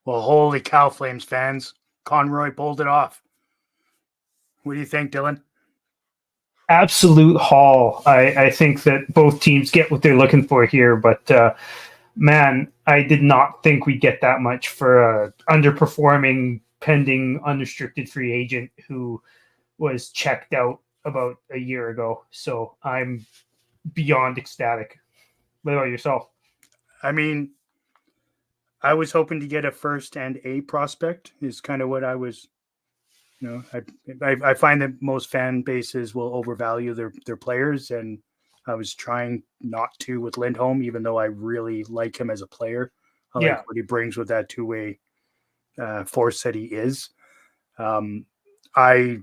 Well, holy cow, Flames fans. Conroy pulled it off. What do you think, Dylan? Absolute haul. I think that both teams get what they're looking for here, but man, I did not think we'd get that much for a underperforming, pending, unrestricted free agent who was checked out about a year ago. So I'm beyond ecstatic. What about yourself? I mean, I was hoping to get a first and a prospect, is kind of what I was. I find that most fan bases will overvalue their players, and I was trying not to with Lindholm, even though I really like him as a player. I like Yeah, what he brings with that two-way force that he is. Um, I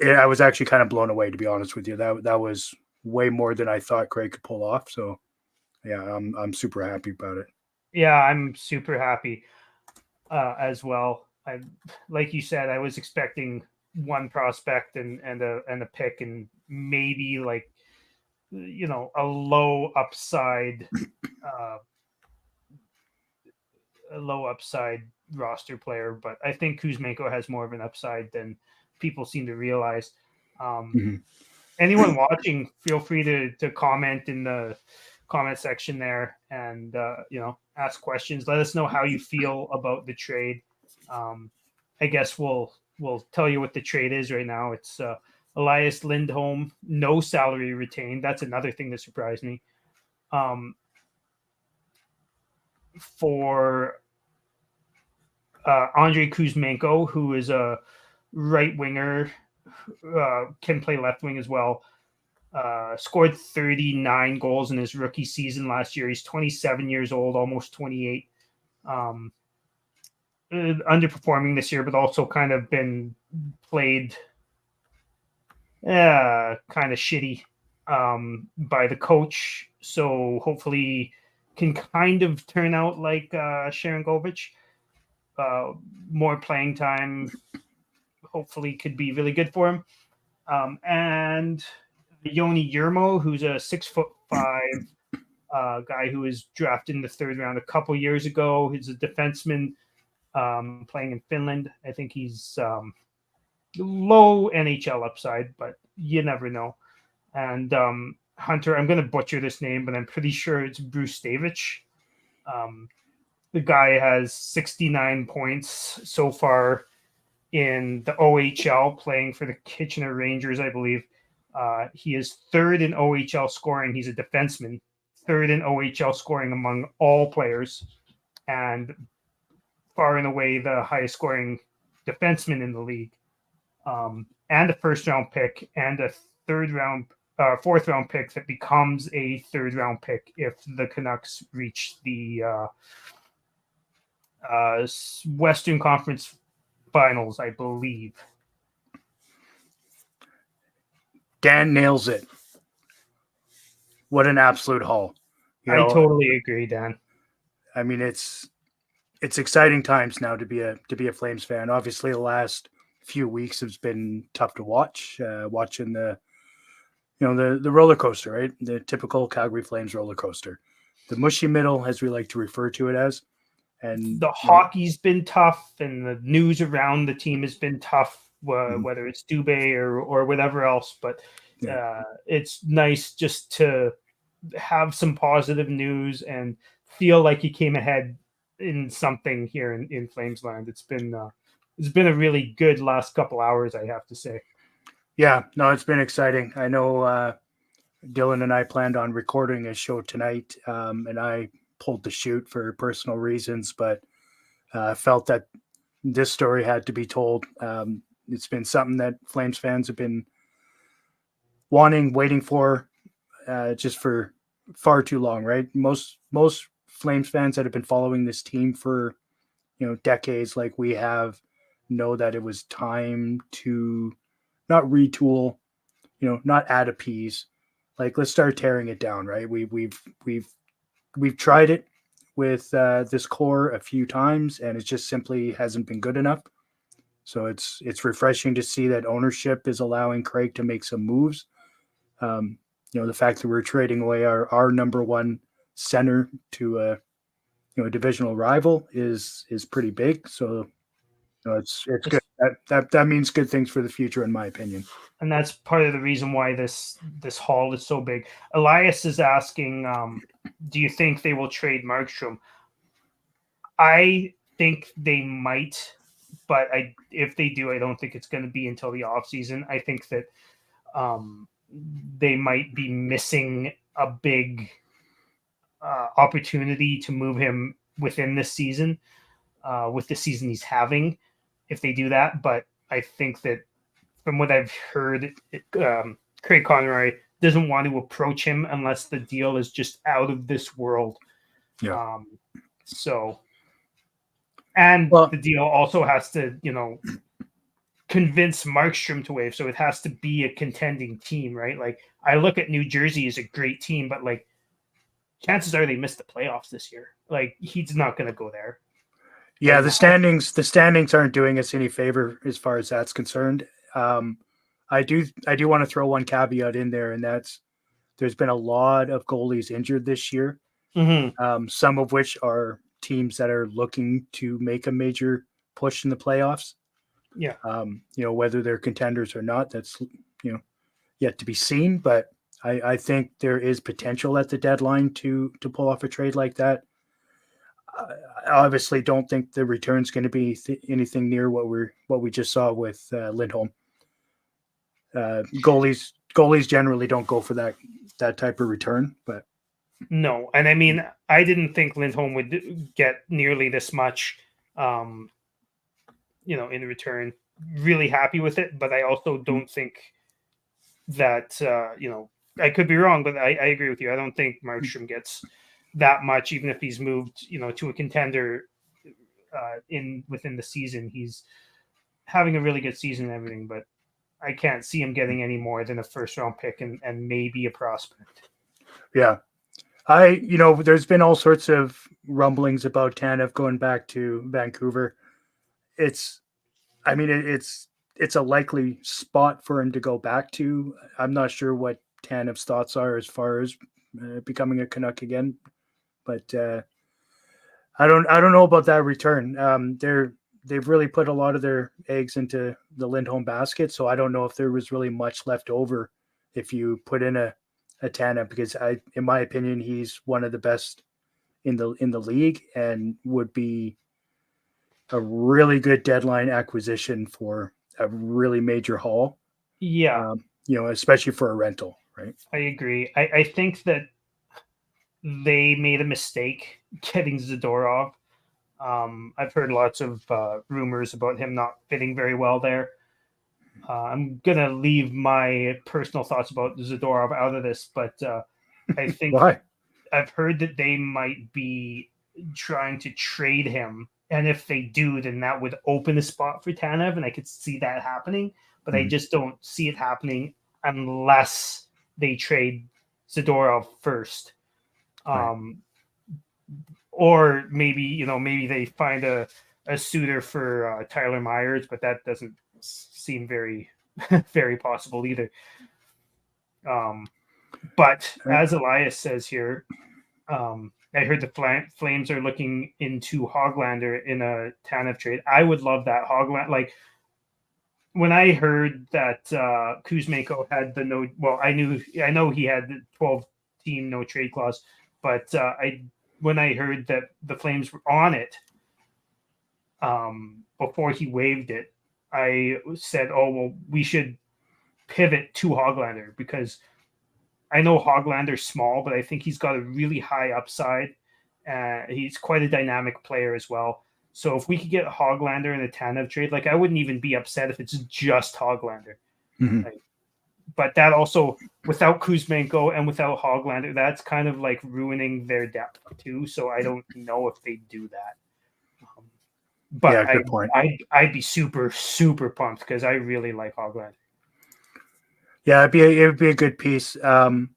I was actually kind of blown away, to be honest with you. That was way more than I thought Craig could pull off. So yeah, I'm super happy about it. yeah, I'm super happy as well. I, like you said, I was expecting one prospect and a pick and maybe like a low upside uh, a low upside roster player, but I think Kuzmenko has more of an upside than people seem to realize. Um, Mhm. Anyone watching, feel free to comment in the comment section there and ask questions. Let us know how you feel about the trade. Um, I guess we'll tell you what the trade is right now. It's Elias Lindholm, no salary retained. That's another thing that surprised me. Um, for Andrei Kuzmenko, who is a right winger, can play left wing as well. Scored 39 goals in his rookie season last year. He's 27 years old, almost 28. Um, Underperforming this year, but also kind of been played kind of shitty by the coach. So hopefully can kind of turn out like Sharon Govich. Uh, More playing time hopefully could be really good for him. And Yoni Yermo, who's a 6'5" guy who was drafted in the third round a couple years ago. He's a defenseman playing in Finland. I think he's low NHL upside, but you never know. And Hunter, I'm going to butcher this name, but I'm pretty sure it's Bruce Stavich. Um, the guy has 69 points so far in the OHL, playing for the Kitchener Rangers, I believe. He is third in OHL scoring. He's a defenseman, third in OHL scoring among all players, and far and away the highest scoring defenseman in the league. And a first round pick and a fourth round pick that becomes a third round pick if the Canucks reach the Western Conference Finals, I believe. Dan nails it. What an absolute haul. I totally agree, Dan. I mean, it's exciting times now to be a Flames fan. Obviously, the last few weeks has been tough to watch. Watching the roller coaster, right? The typical Calgary Flames roller coaster, the mushy middle, as we like to refer to it as. And The hockey's been tough, and the news around the team has been tough, whether it's Dubé or whatever else. But it's nice just to have some positive news and feel like you came ahead in something here in Flamesland. It's been a really good last couple hours, I have to say. Yeah, no, it's been exciting. I know Dylan and I planned on recording a show tonight, and I pulled the shoot for personal reasons, but felt that this story had to be told. It's been something that Flames fans have been waiting for, just for far too long, right? Most Flames fans that have been following this team for decades, like we have, know that it was time to not retool, not add a piece. Like, let's start tearing it down, right? We've tried it with this core a few times, and it just simply hasn't been good enough. So it's refreshing to see that ownership is allowing Craig to make some moves. The fact that we're trading away our number one center to a divisional rival is pretty big. So it's good. That means good things for the future, in my opinion. And that's part of the reason why this haul is so big. Elias is asking, do you think they will trade Markstrom? I think they might, but if they do, I don't think it's going to be until the offseason. I think that they might be missing a big opportunity to move him within this season, with the season he's having, if they do that. But I think that from what I've heard, Craig Conroy doesn't want to approach him unless the deal is just out of this world. Yeah. The deal also has to, convince Markstrom to waive. So it has to be a contending team, right? Like, I look at New Jersey as a great team, but like, chances are they missed the playoffs this year. Like, he's not going to go there. Yeah, the standings aren't doing us any favor as far as that's concerned. I do want to throw one caveat in there, and that's there's been a lot of goalies injured this year. Mm-hmm. Some of which are teams that are looking to make a major push in the playoffs. Yeah. Whether they're contenders or not, that's yet to be seen. But I think there is potential at the deadline to pull off a trade like that. I obviously don't think the return's going to be anything near what we just saw with Lindholm. Goalies generally don't go for that type of return, but no. And I mean, I didn't think Lindholm would get nearly this much, in return. Really happy with it, but I also don't think that I could be wrong, but I agree with you. I don't think Markstrom gets that much, even if he's moved, to a contender within the season. He's having a really good season and everything, but I can't see him getting any more than a first round pick and maybe a prospect. Yeah. There's been all sorts of rumblings about Tanev going back to Vancouver. It's a likely spot for him to go back to. I'm not sure what Tanev's thoughts are as far as becoming a Canuck again, but I don't know about that return. They've really put a lot of their eggs into the Lindholm basket, so I don't know if there was really much left over if you put in a Tanev, because in my opinion, he's one of the best in the league and would be a really good deadline acquisition for a really major haul. Yeah. Especially for a rental, right? I agree. I think that they made a mistake getting Zadorov. I've heard lots of rumors about him not fitting very well there. I'm going to leave my personal thoughts about Zadorov out of this, but I think Why? I've heard that they might be trying to trade him. And if they do, then that would open a spot for Tanev, and I could see that happening. But I just don't see it happening unless they trade Zadorov first. Right. Or maybe they find a suitor for Tyler Myers, but that doesn't seem very, very possible either. But as Elias says here, I heard the Flames are looking into Hoglander in a Tanev trade. I would love that. Hoglander, like, when I heard that Kuzmenko had the no, well, I know he had the 12-team no trade clause, but when I heard that the Flames were on it, before he waived it, I said, oh, well, we should pivot to Hoglander, because I know Hoglander's small, but I think he's got a really high upside. He's quite a dynamic player as well. So if we could get Hoglander in a Tanev trade, like, I wouldn't even be upset if it's just Hoglander. Mm-hmm. But that also, without Kuzmenko and without Hoglander, that's kind of like ruining their depth too. So I don't know if they do that. But yeah, good point. I'd be super, super pumped because I really like Hoglander. Yeah, it would be a good piece. Do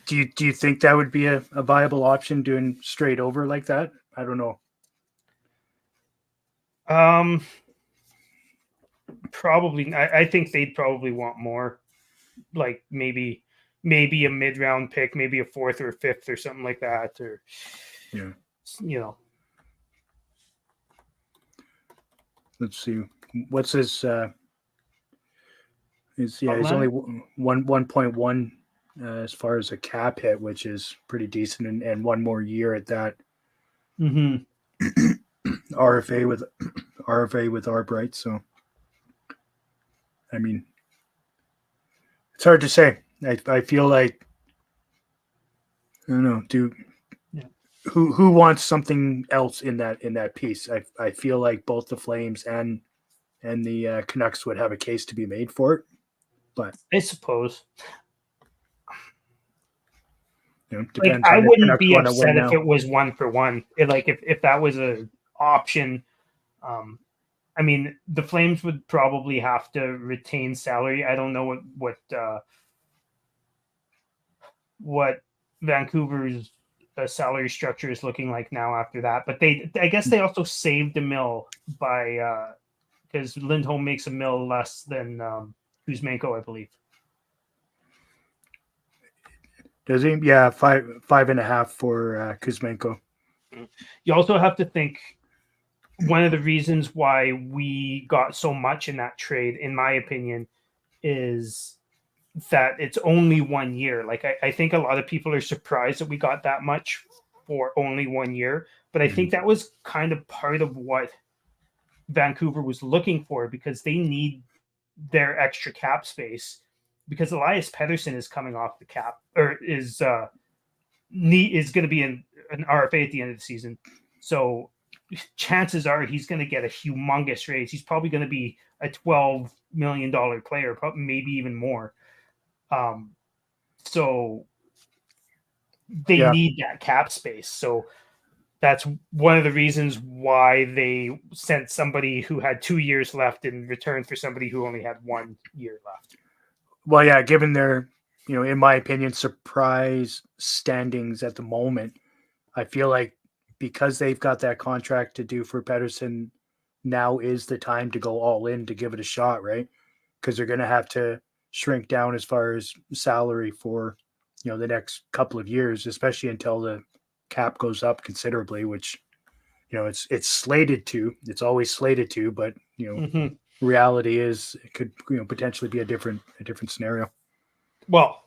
you think that would be a viable option, doing straight over like that? I don't know. Probably. I think they'd probably want more, like maybe a mid-round pick, maybe a 4th or 5th or something like that. Or yeah, You know, Let's see. What's his? He's only outline. 1.1 as far as a cap hit, which is pretty decent, and one more year at that. Mm-hmm. RFA with Arbright. So, I mean, it's hard to say. I feel like I don't know. Yeah. Who wants something else in that piece? I feel like both the Flames and the Canucks would have a case to be made for it, but I suppose. Like depends I on if wouldn't Canucks be want to win upset if now. it was 1-for-1. Like if that was a option. Um, I mean, the Flames would probably have to retain salary. I don't know what Vancouver's salary structure is looking like now after that. But I guess they also saved a mill by because Lindholm makes a mill less than Kuzmenko, I believe. Does he? Yeah, five and a half for Kuzmenko. You also have to think one of the reasons why we got so much in that trade, in my opinion, is that it's only 1 year. Like I think a lot of people are surprised that we got that much for only 1 year. But I think that was kind of part of what Vancouver was looking for because they need their extra cap space because Elias Pettersson is coming off the cap or is going to be an RFA at the end of the season. So chances are he's going to get a humongous raise. He's probably going to be a $12 million player, maybe even more. So they need that cap space. So that's one of the reasons why they sent somebody who had 2 years left in return for somebody who only had 1 year left. Well, yeah, given their, in my opinion, surprise standings at the moment, I feel like because they've got that contract to do for Pettersson, now is the time to go all in to give it a shot, right? Because they're going to have to shrink down as far as salary for, the next couple of years, especially until the cap goes up considerably, which, it's slated to. It's always slated to, but reality is it could potentially be a different scenario. Well,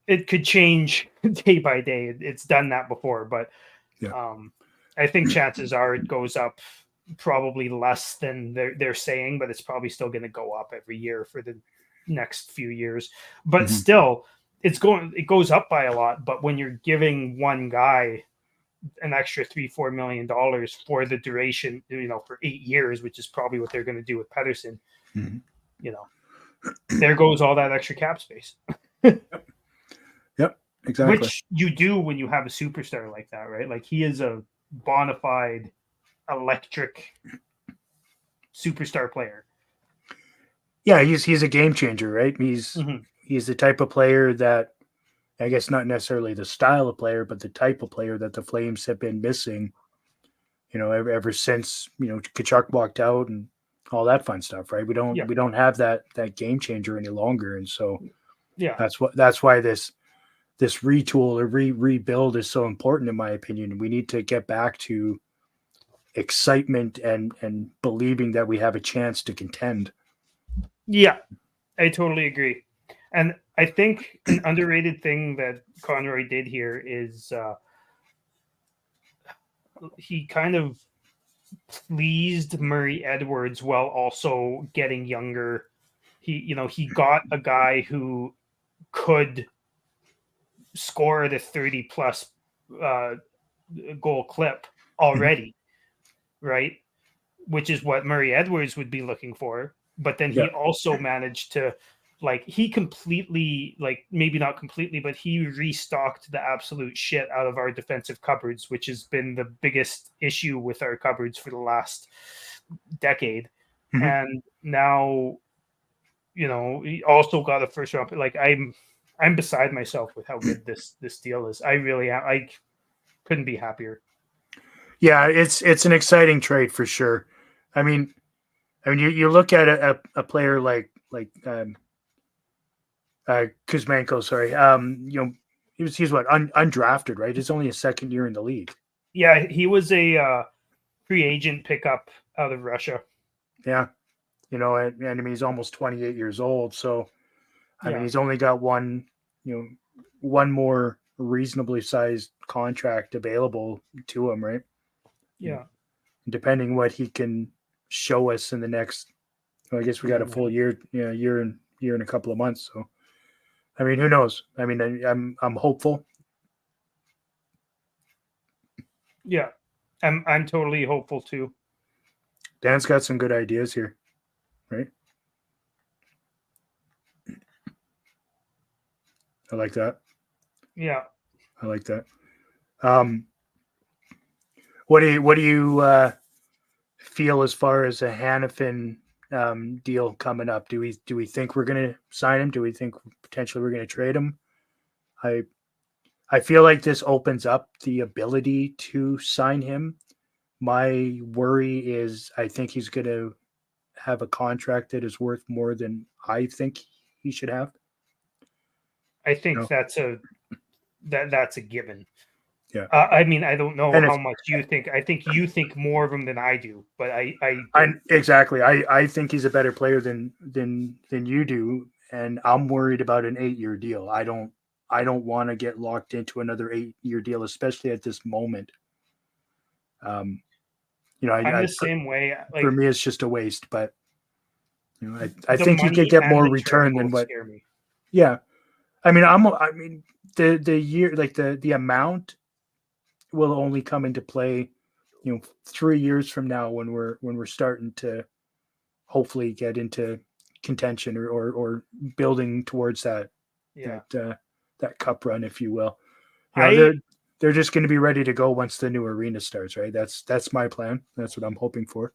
it could change day by day. It's done that before, but I think chances are it goes up probably less than they're saying, but it's probably still going to go up every year for the next few years. But still, it goes up by a lot. But when you're giving one guy an extra $3-4 million for the duration, for 8 years, which is probably what they're going to do with Pettersson, there goes all that extra cap space. Yep, exactly. Which you do when you have a superstar like that, right? Like he is a bona fide electric superstar player. Yeah, he's a game changer, right? He's the type of player that, I guess not necessarily the style of player, but the type of player that the Flames have been missing, ever since, Canuck walked out and all that fun stuff, right? We don't have that game changer any longer. And so that's why this retool or rebuild is so important, in my opinion. We need to get back to excitement and believing that we have a chance to contend. Yeah, I totally agree. And I think an underrated thing that Conroy did here is he kind of pleased Murray Edwards while also getting younger. He got a guy who could score at a 30 plus goal clip already, right? Which is what Murray Edwards would be looking for. But then he also managed to, he completely, maybe not completely, but he restocked the absolute shit out of our defensive cupboards, which has been the biggest issue with our cupboards for the last decade. And now, he also got a first round. I'm beside myself with how good this deal is. I really am. I couldn't be happier. Yeah, it's an exciting trade for sure. I mean, you look at a player like Kuzmenko. Sorry, he's what undrafted, right? It's only his second year in the league. Yeah, he was a free agent pickup out of Russia. Yeah, and I mean he's almost 28 years old, so I mean Yeah. he's only got one more reasonably sized contract available to him, right? Yeah. Depending what he can show us in the next, well, I guess we got a full year, year and a couple of months. So, I mean, who knows? I mean, I'm hopeful. Yeah, I'm totally hopeful too. Dan's got some good ideas here, right? I like that. Yeah. I like that. What do you feel as far as a Hannafin deal coming up? Do we think we're going to sign him? Do we think potentially we're going to trade him? I feel like this opens up the ability to sign him. My worry is I think he's going to have a contract that is worth more than I think he should have. I think that's a given. Yeah. I mean, I don't know And how much you think. I think you think more of him than I do, but I exactly. I think he's a better player than you do, and I'm worried about an 8-year deal. I don't want to get locked into another 8-year deal, especially at this moment. I'm the same way. Like, for me, it's just a waste. But I think he could get more return than what. Scare me. Yeah, I mean, the year, like the amount will only come into play, 3 years from now when we're starting to hopefully get into contention or building towards that that cup run, if you will. They're just going to be ready to go once the new arena starts, right? That's my plan. That's what I'm hoping for.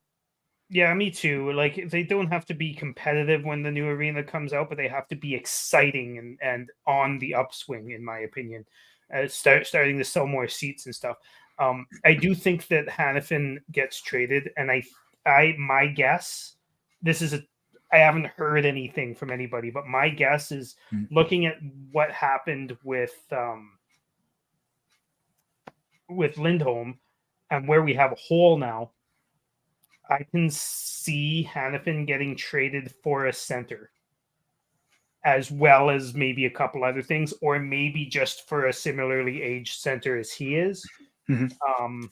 Yeah, me too. Like, they don't have to be competitive when the new arena comes out, but they have to be exciting and on the upswing, in my opinion. Starting to sell more seats and stuff. I do think that Hannafin gets traded, and my guess, I haven't heard anything from anybody, but my guess is looking at what happened with Lindholm and where we have a hole now. I can see Hannafin getting traded for a center, as well as maybe a couple other things, or maybe just for a similarly aged center as he is. Mm-hmm.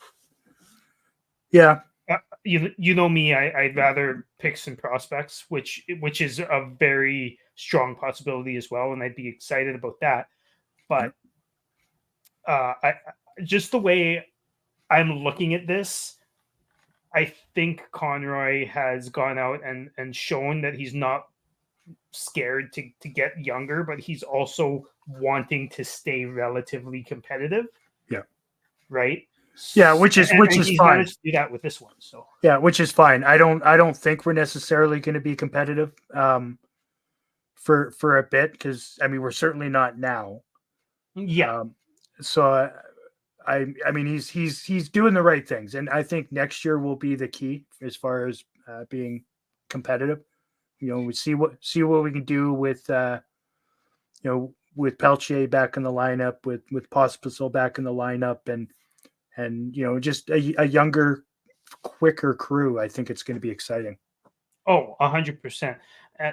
Yeah. You know me, I'd rather pick some prospects, which is a very strong possibility as well, and I'd be excited about that. But I just the way I'm looking at this, I think Conroy has gone out and shown that he's not scared to get younger, but he's also wanting to stay relatively competitive. Yeah. Right. Yeah, which is fine. Managed to do that with this one. So yeah, which is fine. I don't think we're necessarily going to be competitive for a bit, because I mean we're certainly not now. Yeah. So I mean he's doing the right things, and I think next year will be the key as far as being competitive. We see what we can do with with Pelche back in the lineup, with Pospisil back in the lineup, and just a younger, quicker crew. I think it's going to be exciting. Oh, 100%.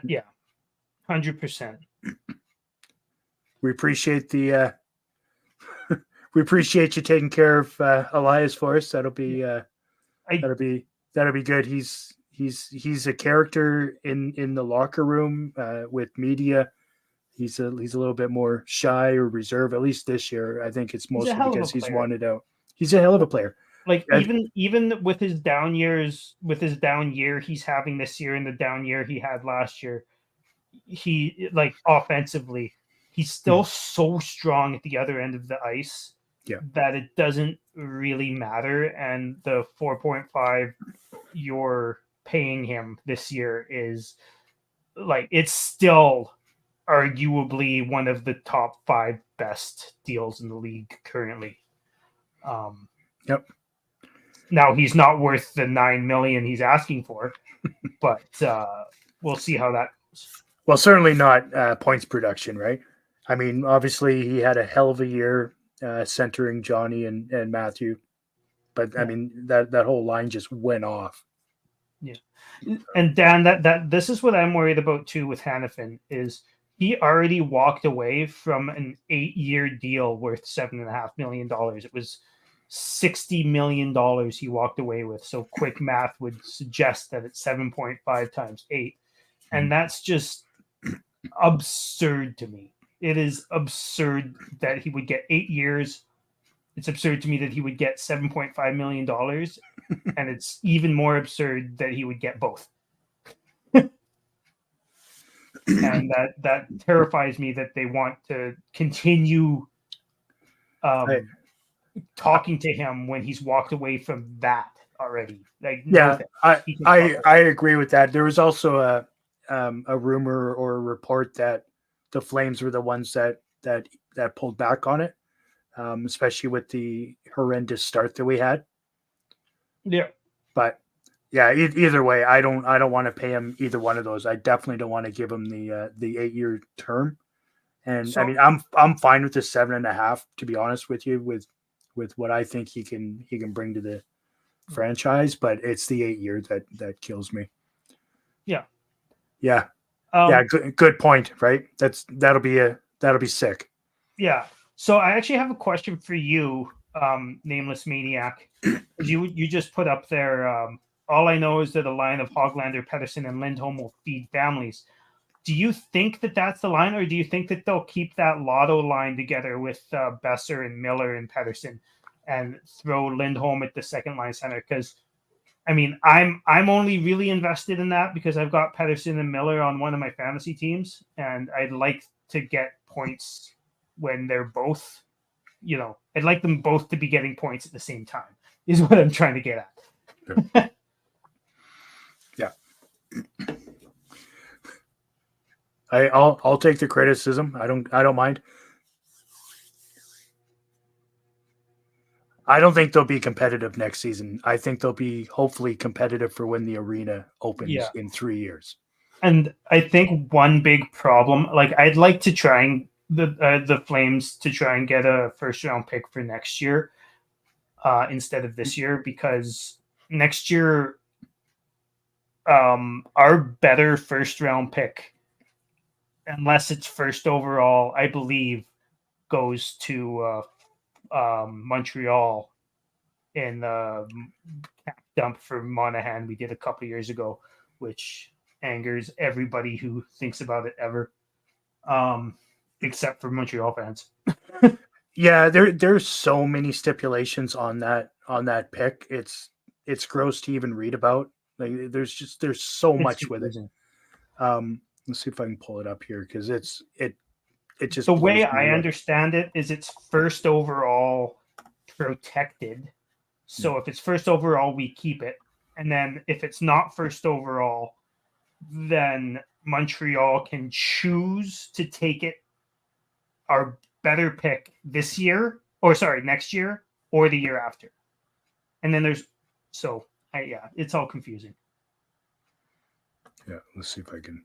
Yeah, 100%. We appreciate we appreciate you taking care of Elias for us. That'll be good. He's a character in the locker room with media. He's a little bit more shy or reserved, at least this year. I think it's mostly because he's wanted out. He's a hell of a player. Like, even with his down years, with his down year he's having this year and the down year he had last year, he, like, offensively, he's still so strong at the other end of the ice that it doesn't really matter. And the 4.5 you're paying him this year is, like, it's still arguably one of the top 5 best deals in the league currently. Yep. Now he's not worth the $9 million he's asking for, but we'll see how that goes. Well, certainly not points production, right? I mean, obviously he had a hell of a year centering Johnny and Matthew, but I Yeah. mean that whole line just went off. Yeah. And Dan, that this is what I'm worried about too with Hannafin is he already walked away from an 8-year deal worth $7.5 million. It was $60 million he walked away with. So quick math would suggest that it's 7.5 times 8. And that's just absurd to me. It is absurd that he would get 8 years. It's absurd to me that he would get $7.5 million. And it's even more absurd that he would get both. And that terrifies me that they want to continue talking to him when he's walked away from that already. Like, Yeah, no, I agree with that. There was also a rumor or a report that the Flames were the ones that pulled back on it, especially with the horrendous start that we had. Yeah. But yeah, either way, I don't want to pay him either one of those. I definitely don't want to give him the 8-year term. And So, I mean, I'm fine with the 7.5, to be honest with you, with what I think he can bring to the franchise. But it's the 8 year that kills me. yeah. Yeah. Yeah. Good point. Right. That'll be sick. Yeah. So I actually have a question for you, Nameless Maniac. You just put up there. All I know is that a line of Hoglander, Pedersen, and Lindholm will feed families. Do you think that that's the line, or do you think that they'll keep that Lotto line together with Besser and Miller and Pedersen, and throw Lindholm at the second line center? Because I mean, I'm only really invested in that because I've got Pedersen and Miller on one of my fantasy teams, and I'd like to get points when they're both, I'd like them both to be getting points at the same time. Is what I'm trying to get at. Yeah. I'll take the criticism. I don't mind. I don't think they'll be competitive next season. I think they'll be hopefully competitive for when the arena opens in 3 years. And I think one big problem, like I'd like to try and the Flames to try and get a first round pick for next year instead of this year, because next year our better first round pick, unless it's first overall, I believe, goes to Montreal in the cap dump for Monahan we did a couple years ago, which angers everybody who thinks about it ever, except for Montreal fans. Yeah, there's so many stipulations on that pick. It's gross to even read about. Like there's so much with it. Let's see if I can pull it up here because it just the way I understand it is it's first overall protected. So if it's first overall, we keep it, and then if it's not first overall, then Montreal can choose to take it, our better pick this year, or sorry, next year, or the year after. And then it's all confusing. Yeah, let's see if I can.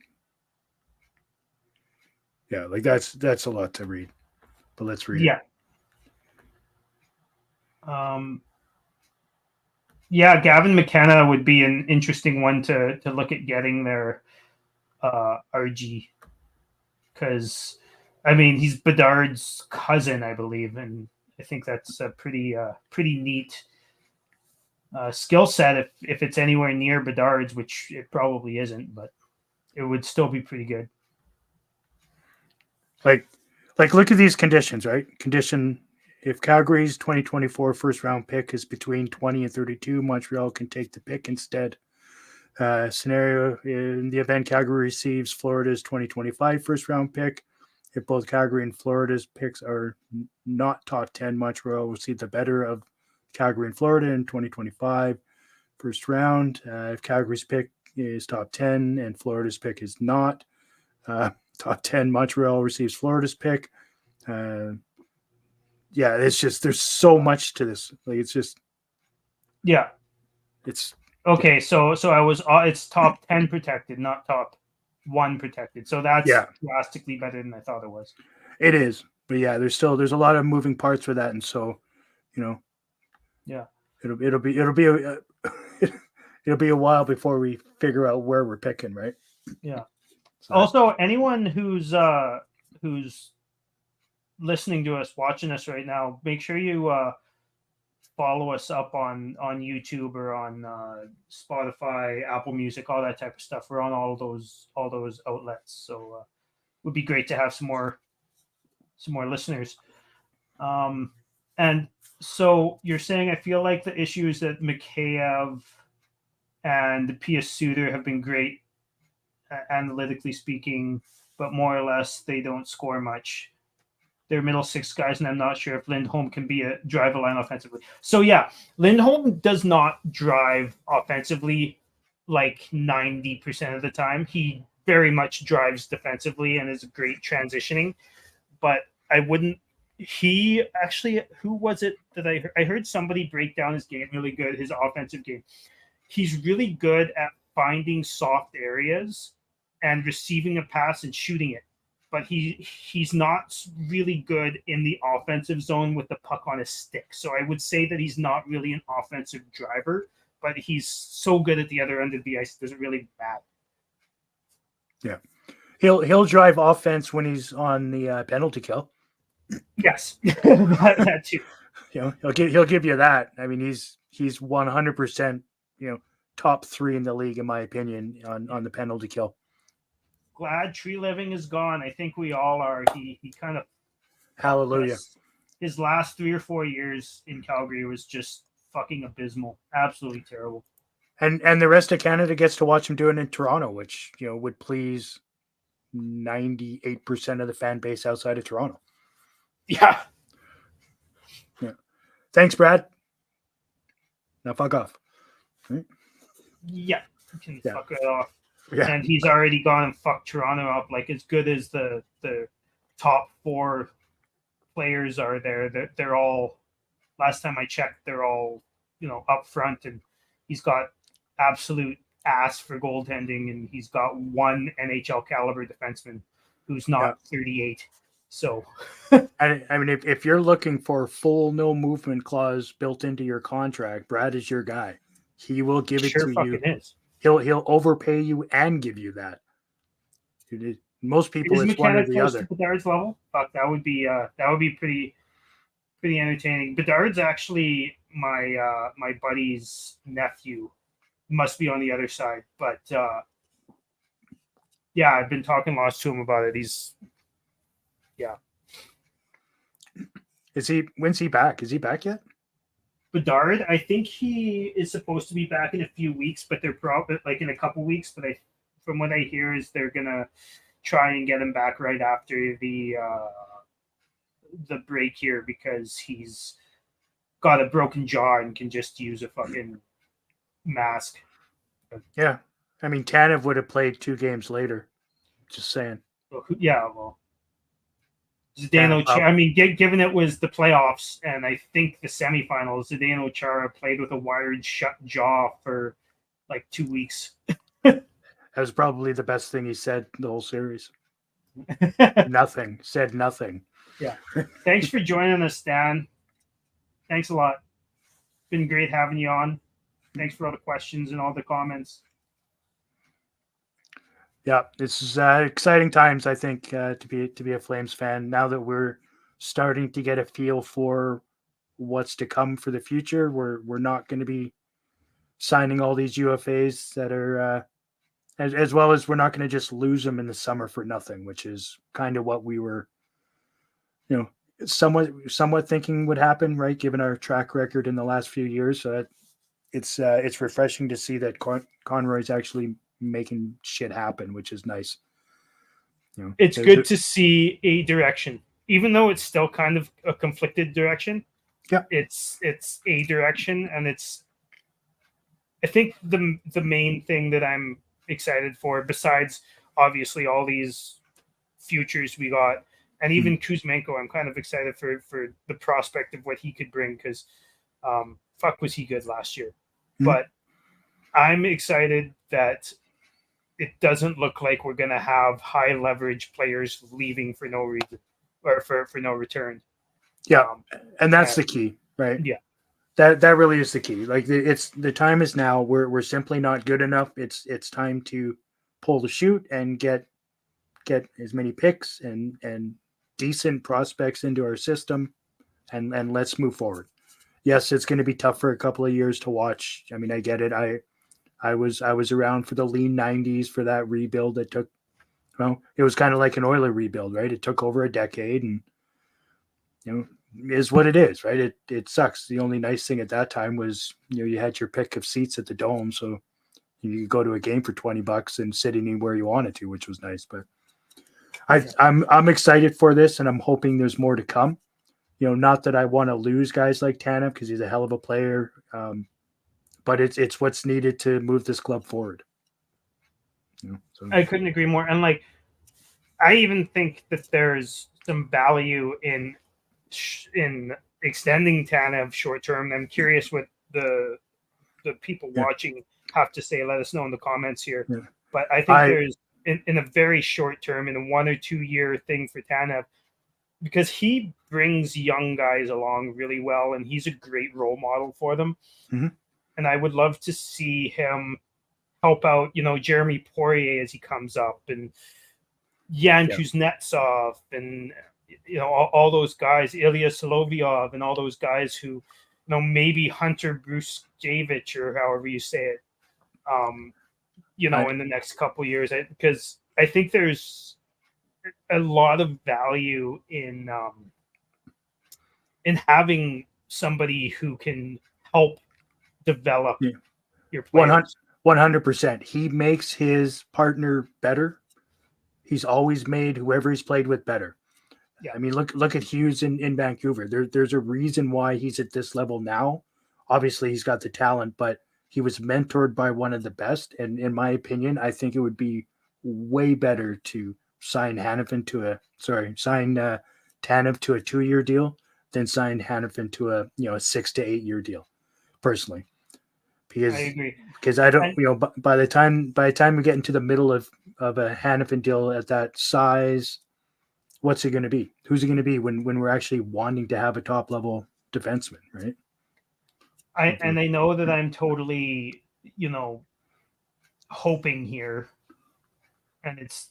Yeah, like that's a lot to read, but let's read it. Yeah, Gavin McKenna would be an interesting one to look at getting their RG, because I mean he's Bedard's cousin, I believe, and I think that's a pretty neat skill set if it's anywhere near Bedard's, which it probably isn't, but it would still be pretty good. Like look at these conditions, right? Condition: if Calgary's 2024 first round pick is between 20 and 32, Montreal can take the pick instead. Scenario: in the event Calgary receives Florida's 2025 first round pick, if both Calgary and Florida's picks are not top 10, Montreal will see the better of Calgary and Florida in 2025 first round. If Calgary's pick is top 10 and Florida's pick is not top 10, Montreal receives Florida's pick. Yeah, it's just there's so much to this. Like it's just it's okay. So it's top 10 protected, not top 1 protected. So that's drastically better than I thought it was. It is, but yeah, there's a lot of moving parts for that, and so, you know, Yeah. it'll be a while before we figure out where we're picking, right? Yeah. So Also, anyone who's listening to us, watching us right now, make sure you follow us up on YouTube or on Spotify, Apple Music, all that type of stuff. We're on all those outlets, so it would be great to have some more listeners. And so you're saying I feel like the issues that Mikheyev and Pius Suter have been great, analytically speaking, but more or less they don't score much. They're middle six guys, and I'm not sure if Lindholm can be a drive a line offensively. So yeah, Lindholm does not drive offensively like 90% of the time. He very much drives defensively and is great transitioning, but I wouldn't. He actually, who was it that I heard somebody break down his game really good, his offensive game. He's really good at finding soft areas and receiving a pass and shooting it, but he's not really good in the offensive zone with the puck on his stick. So I would say that he's not really an offensive driver, but he's so good at the other end of the ice, it doesn't really matter. yeah, he'll drive offense when he's on the penalty kill. Yes, that too. He'll give you that. I mean, he's 100%, top 3 in the league in my opinion on the penalty kill. Glad Tree Living is gone. I think we all are. He kind of hallelujah. His last 3 or 4 years in Calgary was just fucking abysmal, absolutely terrible. And the rest of Canada gets to watch him do it in Toronto, which would please 98% of the fan base outside of Toronto. Yeah. Thanks, Brad. Now fuck off. Right? Yeah, you can fuck it off. Yeah. And he's already gone and fucked Toronto up. Like, as good as the top 4 players are there, they're all, last time I checked, they're all, up front, and he's got absolute ass for goaltending, and he's got one NHL caliber defenseman who's not 38. So, I mean, if you're looking for full no movement clause built into your contract, Brad is your guy. He will give it to you. Is. He'll overpay you and give you that. Most people, it's one or the other. To Bedard's level? Fuck, that would be pretty entertaining. Bedard's actually my buddy's nephew. Must be on the other side, but yeah, I've been talking lots to him about it. When's he back? Is he back yet? Bedard, I think he is supposed to be back in a few weeks, but they're probably like in a couple weeks. But from what I hear, is they're gonna try and get him back right after the break here, because he's got a broken jaw and can just use a fucking mask. Yeah, I mean, Tanev would have played 2 games later. Just saying. Yeah, well, Zdeno. I mean, given it was the playoffs and I think the semifinals, Zdeno Chara played with a wired shut jaw for like 2 weeks. That was probably the best thing he said the whole series. Nothing. Said nothing. Yeah. Thanks for joining us, Dan. Thanks a lot. Been great having you on. Thanks for all the questions and all the comments. Yeah, this is exciting times, I think, to be a Flames fan. Now that we're starting to get a feel for what's to come for the future, we're not going to be signing all these UFAs that are, as well as we're not going to just lose them in the summer for nothing, which is kind of what we were, somewhat thinking would happen, right? Given our track record in the last few years, so it's refreshing to see that Conroy's actually making shit happen, which is nice. It's good to see a direction, even though it's still kind of a conflicted direction. Yeah, it's a direction, and I think the main thing that I'm excited for, besides obviously all these futures we got, and even Kuzmenko, I'm kind of excited for the prospect of what he could bring, because fuck was he good last year. But I'm excited that it doesn't look like we're going to have high leverage players leaving for no reason. or for no return. Yeah, and that's and- the key, right? Yeah. That really is the key. Like it's the time is now. We're simply not good enough. It's time to pull the chute and get as many picks and decent prospects into our system, and let's move forward. Yes, it's going to be tough for a couple of years to watch. I mean, I get it. I was around for the lean '90s for that rebuild that took. Well, it was kind of like an Oiler rebuild, right? It took over a decade, and is what it is, right? It sucks. The only nice thing at that time was you had your pick of seats at the Dome, so you could go to a game for $20 and sit anywhere you wanted to, which was nice. But I'm excited for this, and I'm hoping there's more to come. Not that I want to lose guys like Tanev because he's a hell of a player, but it's what's needed to move this club forward. So. I couldn't agree more. And like, I even think that there's some value in extending Tanev short term. I'm curious what the people watching have to say. Let us know in the comments here. Yeah. But I think there's in a very short term, in a 1 or 2 year thing for Tanev, because he brings young guys along really well, and he's a great role model for them. Mm-hmm. And I would love to see him help out, Jeremy Poirier as he comes up, and Yan Kuznetsov, and all those guys, Elias Lindholm, and all those guys who, maybe Hunter Bruskevich, or however you say it, in the next couple years, because I think there's a lot of value in having somebody who can help develop your players. 100%. He makes his partner better. He's always made whoever he's played with better. Yeah. I mean, look at Hughes in Vancouver. There's a reason why he's at this level now. Obviously, he's got the talent, but he was mentored by one of the best. And in my opinion, I think it would be way better to sign Tanev to a 2-year deal than sign Hanifin to a 6 to 8 year deal, personally. Because I agree. Because I don't, by the time we get into the middle of a Hanifin deal at that size, what's it going to be? Who's it going to be when we're actually wanting to have a top level defenseman, right? I know that I'm totally, hoping here, and it's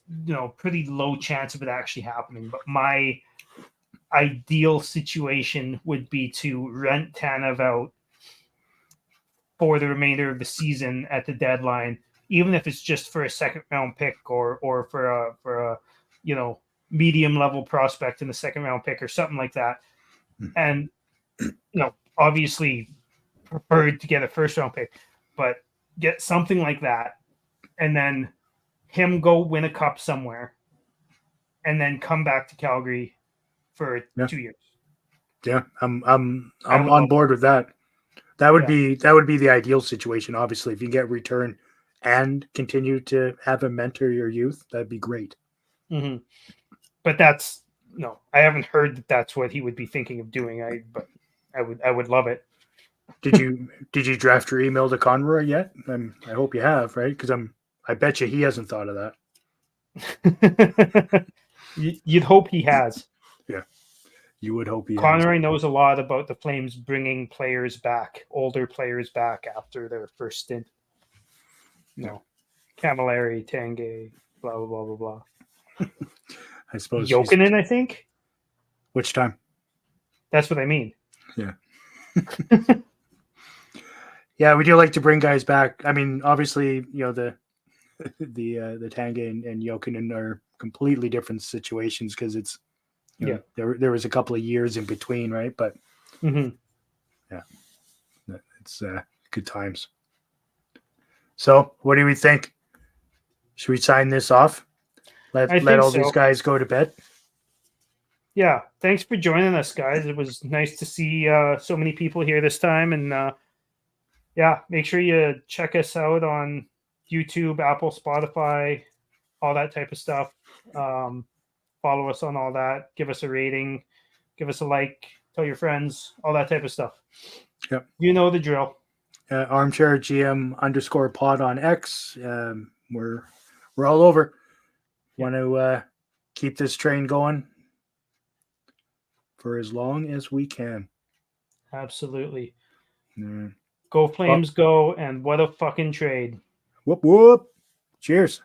pretty low chance of it actually happening. But my ideal situation would be to rent Tanev out for the remainder of the season at the deadline, even if it's just for a second round pick or for a medium level prospect in the second round pick or something like that. And obviously preferred to get a first round pick, but get something like that, and then him go win a cup somewhere, and then come back to Calgary for 2 years. Yeah, I'm on board with that. That would be the ideal situation. Obviously, if you get return and continue to have him mentor your youth, that'd be great. Mm-hmm. But I haven't heard that that's what he would be thinking of doing. But I would love it. Did you draft your email to Conroy yet? I hope you have, right? Because I bet you he hasn't thought of that. You'd hope he has. Yeah, you would hope he has. Conroy knows a lot about the Flames bringing players back, older players back after their first stint. Camilleri, Tanguay, blah blah blah blah blah. I suppose Jokinen, I think. Which time? That's what I mean. Yeah. Yeah, we do like to bring guys back. I mean, obviously, the Tanguay and Jokinen are completely different situations because it's there was a couple of years in between, right? But yeah, it's good times. So, what do we think? Should we sign this off? Let all these guys go to bed. Yeah, thanks for joining us, guys. It was nice to see so many people here this time, and make sure you check us out on YouTube, Apple, Spotify, all that type of stuff. Follow us on all that. Give us a rating. Give us a like. Tell your friends. All that type of stuff. Yep. You know the drill. Armchair GM _pod on X. We're all over. Want to keep this train going? for as long as we can. Absolutely. Mm. Go Flames, go! And what a fucking trade! Whoop whoop! Cheers.